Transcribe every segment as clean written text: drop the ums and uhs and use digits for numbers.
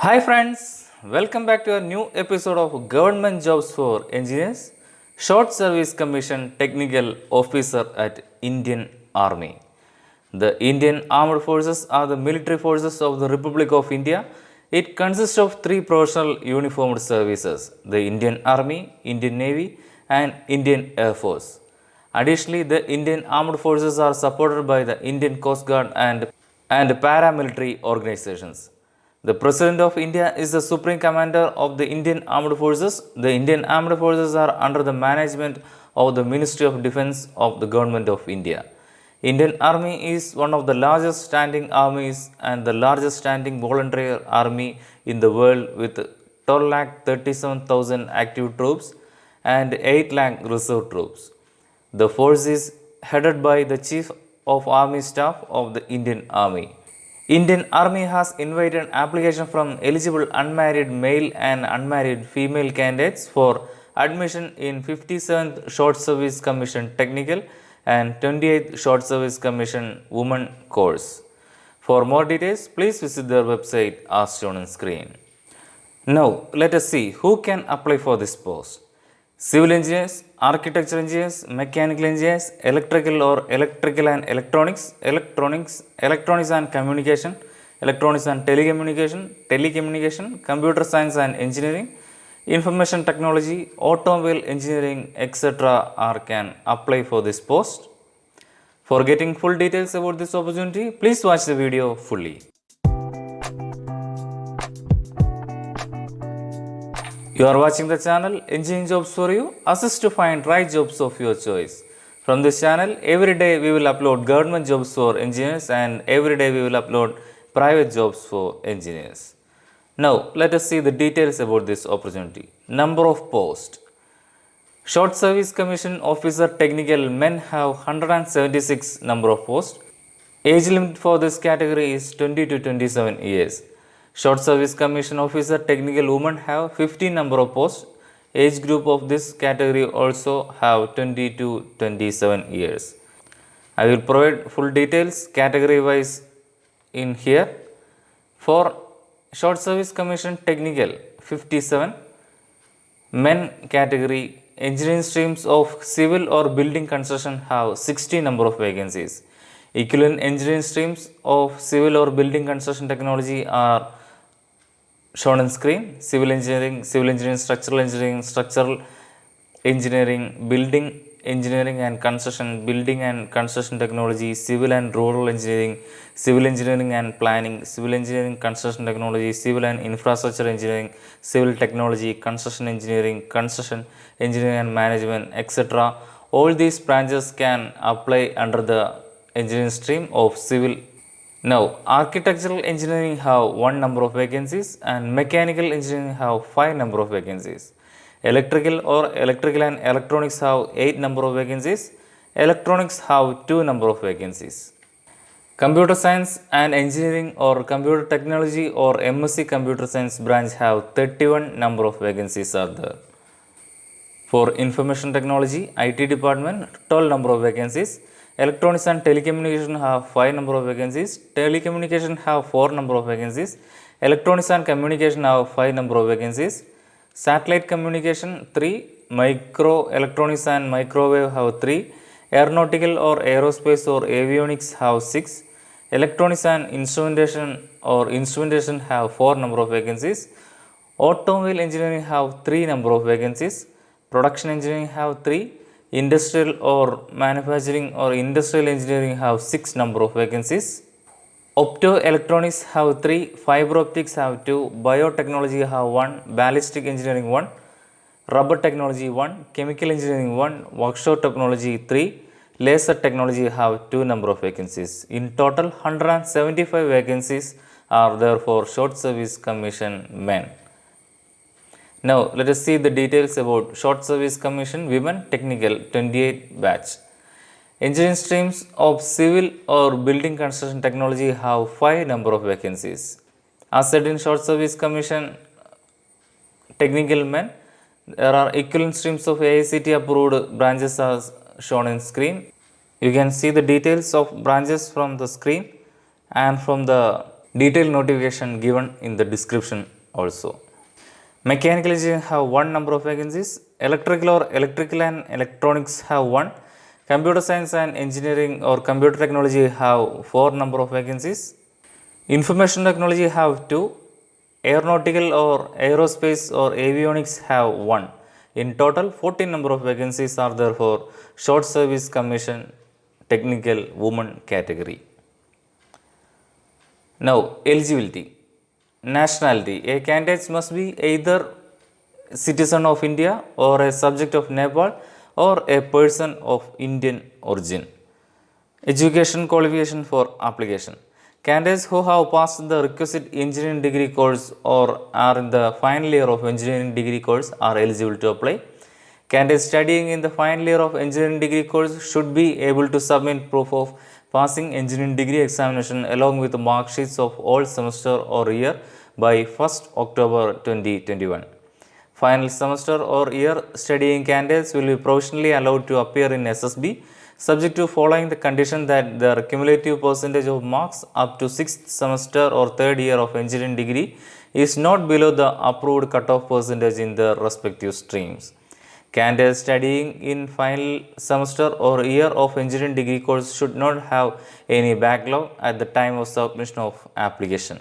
Hi friends, welcome back to a new episode of Government Jobs for Engineers, Short Service Commission Technical Officer at Indian Army. The Indian Armed Forces are the military forces of the Republic of India. It consists of three professional uniformed services: the Indian Army, Indian Navy, and Indian Air Force. Additionally, the Indian Armed Forces are supported by the Indian Coast Guard and paramilitary organizations. The President of India is the Supreme Commander of the Indian Armed Forces. The Indian Armed Forces are under the management of the Ministry of Defence of the Government of India. Indian Army is one of the largest standing armies and the largest standing volunteer army in the world with 12,37,000 active troops and 8 lakh reserve troops. The force is headed by the Chief of Army Staff of the Indian Army. Indian Army has invited application from eligible unmarried male and unmarried female candidates for admission in 57th Short Service Commission Technical and 28th Short Service Commission Women course. For more details, please visit their website as shown on screen. Now, let us see who can apply for this post. Civil engineers, architecture engineers, mechanical engineers, electrical or electrical and electronics and communication, electronics and telecommunication, computer science and engineering, information technology, automobile engineering, etc. are can apply for this post. For getting full details about this opportunity, please watch the video fully. You are watching the channel Engineering Jobs for You. Assist to find right jobs of your choice. From this channel, every day we will upload government jobs for engineers and every day we will upload private jobs for engineers. Now, let us see the details about this opportunity. Number of posts. Short Service Commission Officer Technical men have 176 number of posts. Age limit for this category is 20 to 27 years. Short Service Commission Officer Technical Women have 15 number of posts. Age group of this category also have 20 to 27 years. I will provide full details category wise in here. For Short Service Commission Technical 57 men category, engineering streams of civil or building construction have 60 number of vacancies. Equivalent engineering streams of civil or building construction technology are shown on screen: civil engineering, structural engineering, building engineering and construction, building and construction technology, civil and rural engineering, civil engineering and planning, civil engineering construction technology, civil and infrastructure engineering, civil technology, construction engineering and management, etc. All these branches can apply under the engineering stream of civil. Now, architectural engineering have 1 number of vacancies and mechanical engineering have 5 number of vacancies. Electrical and electronics have 8 number of vacancies. Electronics have 2 number of vacancies. Computer science and engineering or computer technology or MSc computer science branch have 31 number of vacancies are there. For information technology, IT department, 12 number of vacancies. Electronics and telecommunication have 5 number of vacancies. Telecommunication have 4 number of vacancies. Electronics and communication have 5 number of vacancies. Satellite communication 3. Micro electronics and microwave have 3. Aeronautical or aerospace or avionics have 6. Electronics and instrumentation have 4 number of vacancies. Automobile engineering have 3 number of vacancies. Production engineering have 3. Industrial or manufacturing or industrial engineering have 6 number of vacancies. Optoelectronics have 3, fiber optics have 2, biotechnology have 1, ballistic engineering 1, rubber technology 1, chemical engineering 1, workshop technology 3, laser technology have 2 number of vacancies. In total, 175 vacancies are there for Short Service Commission men. Now, let us see the details about Short Service Commission Women Technical 28 batch. Engineering streams of civil or building construction technology have 5 number of vacancies. As said in Short Service Commission Technical men, there are equivalent streams of AICT approved branches as shown in screen. You can see the details of branches from the screen and from the Detailed notification given in the description also. Mechanical engineering have one number of vacancies. Electrical or electrical and electronics have one. Computer science and engineering or computer technology have 4 number of vacancies. Information technology have 2. Aeronautical or aerospace or avionics have 1. In total, 14 number of vacancies are there for short service commission technical women category. Now, eligibility. Nationality. A candidate must be either citizen of India or a subject of Nepal or a person of Indian origin. Education qualification for application. Candidates who have passed the requisite engineering degree course or are in the final year of engineering degree course are eligible to apply. Candidates studying in the final year of engineering degree course should be able to submit proof of passing engineering degree examination along with the mark sheets of all semester or year by 1st October 2021. Final semester or year studying candidates will be provisionally allowed to appear in SSB subject to following the condition that their cumulative percentage of marks up to 6th semester or 3rd year of engineering degree is not below the approved cutoff percentage in their respective streams. Candidates studying in final semester or year of engineering degree course should not have any backlog at the time of submission of application.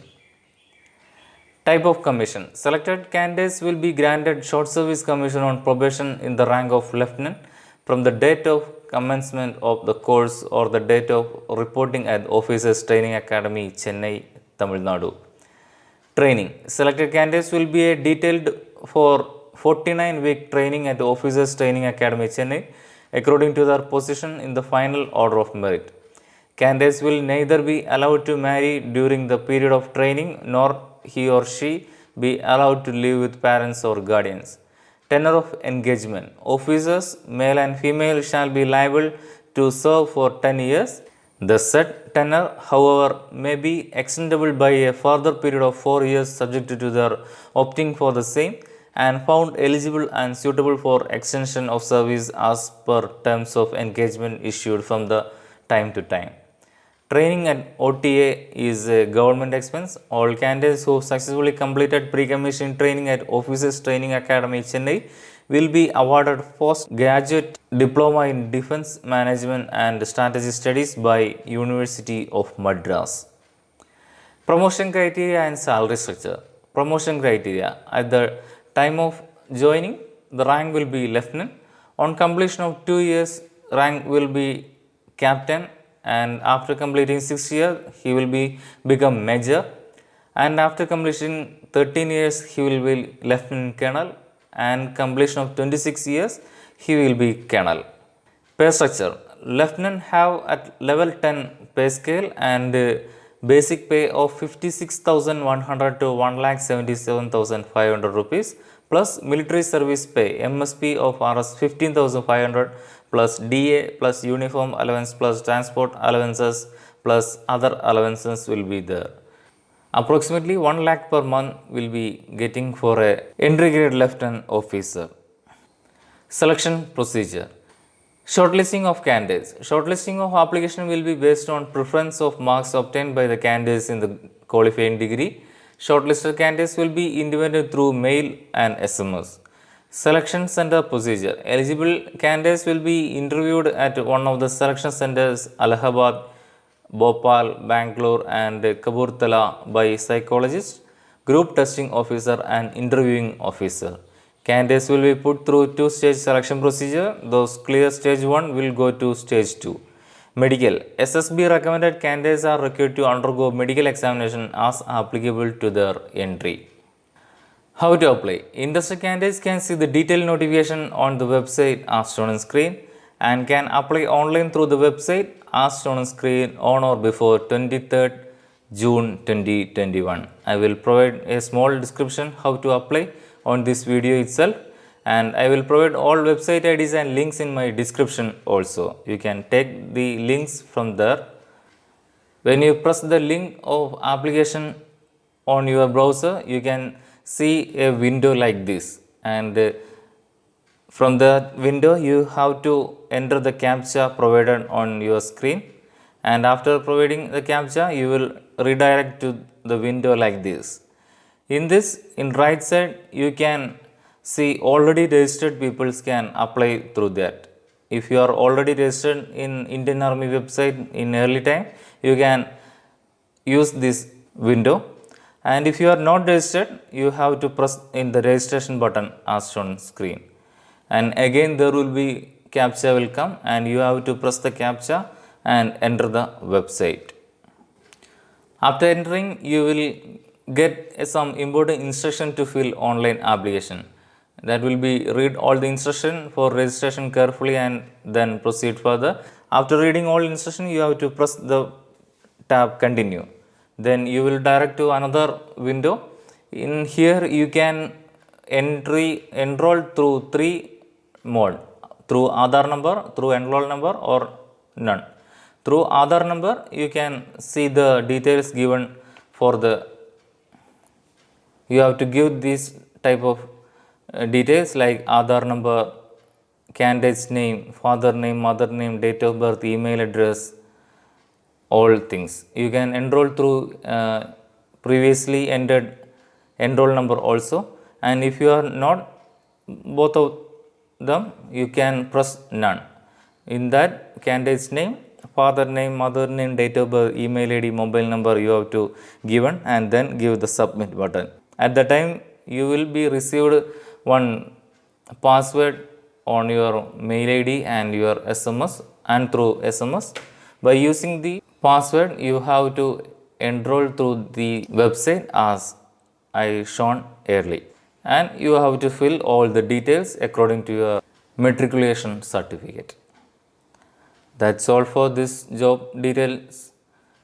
Type of commission. Selected candidates will be granted short service commission on probation in the rank of lieutenant from the date of commencement of the course or the date of reporting at Officers Training Academy, Chennai, Tamil Nadu. Training. Selected candidates will be detailed for 49-week training at Officers Training Academy, Chennai according to their position in the final order of merit. Candidates will neither be allowed to marry during the period of training nor he or she be allowed to live with parents or guardians. Tenure of engagement. Officers, male and female, shall be liable to serve for 10 years. The said tenure, however, may be extendable by a further period of 4 years subject to their opting for the same and found eligible and suitable for extension of service as per terms of engagement issued from the time to time. Training at OTA is a government expense. All candidates who successfully completed pre-commissioning training at Officers Training Academy, Chennai will be awarded postgraduate diploma in defense management and strategy studies by University of Madras. Promotion criteria and salary structure. Promotion criteria. At the time of joining, the rank will be lieutenant. On completion of 2 years, rank will be captain, and after completing 6 years, he will become major, and after completing 13 years, he will be lieutenant colonel, and completion of 26 years, he will be colonel. Pay structure. Lieutenant have at level 10 pay scale and basic pay of 56,100 to 1,77,500 rupees plus military service pay MSP of Rs 15,500 plus DA plus uniform allowance plus transport allowances plus other allowances will be there. Approximately 1 lakh per month will be getting for a entry grade lieutenant officer. Selection procedure. Shortlisting of candidates. Shortlisting of application will be based on preference of marks obtained by the candidates in the qualifying degree. Shortlisted candidates will be invited through mail and SMS. Selection center procedure. Eligible candidates will be interviewed at one of the selection centers Allahabad, Bhopal, Bangalore and Kapurthala by psychologist, group testing officer and interviewing officer. Candidates will be put through 2-stage selection procedure. Those clear stage 1 will go to stage 2. Medical. SSB recommended candidates are required to undergo medical examination as applicable to their entry. How to apply? Interested candidates can see the detailed notification on the website as shown on screen and can apply online through the website as shown on screen on or before 23rd June 2021. I will provide a small description how to apply on this video itself, and I will provide all website IDs and links in my description also. You can take the links from there. When you press the link of application on your browser, you can see a window like this, and from the window you have to enter the CAPTCHA provided on your screen, and after providing the CAPTCHA you will redirect to the window like this. In this, in right side, you can see already registered people can apply through that. If you are already registered in Indian Army website in early time, you can use this window. And if you are not registered, you have to press in the registration button as shown on screen. And again there will be CAPTCHA will come and you have to press the CAPTCHA and enter the website. After entering, you will get some important instruction to fill online application. That will be read all the instruction for registration carefully and then proceed further. After reading all instruction, you have to press the tab continue. Then you will direct to another window. In here you can enroll through three mode: through Aadhaar number, through enroll number, or none. Through Aadhaar number, you can see the details given for the, you have to give this type of details like Aadhaar number, candidate's name, father name, mother name, date of birth, email address, all things. You can enroll through previously entered enroll number also, and if you are not both of them, you can press none. In that, candidate's name, father name, mother name, date of birth, email ID, mobile number you have to given and then give the submit button. At the time, you will be received one password on your mail ID and your SMS, and through SMS. By using the password, you have to enroll through the website as I shown early, and you have to fill all the details according to your matriculation certificate. That's all for this job details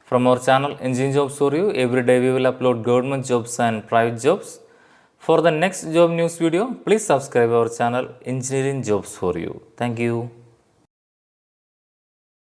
from our channel Engineering Jobs for You. Every day we will upload government jobs and private jobs. For the next job news video, please subscribe our channel Engineering Jobs for You. Thank you.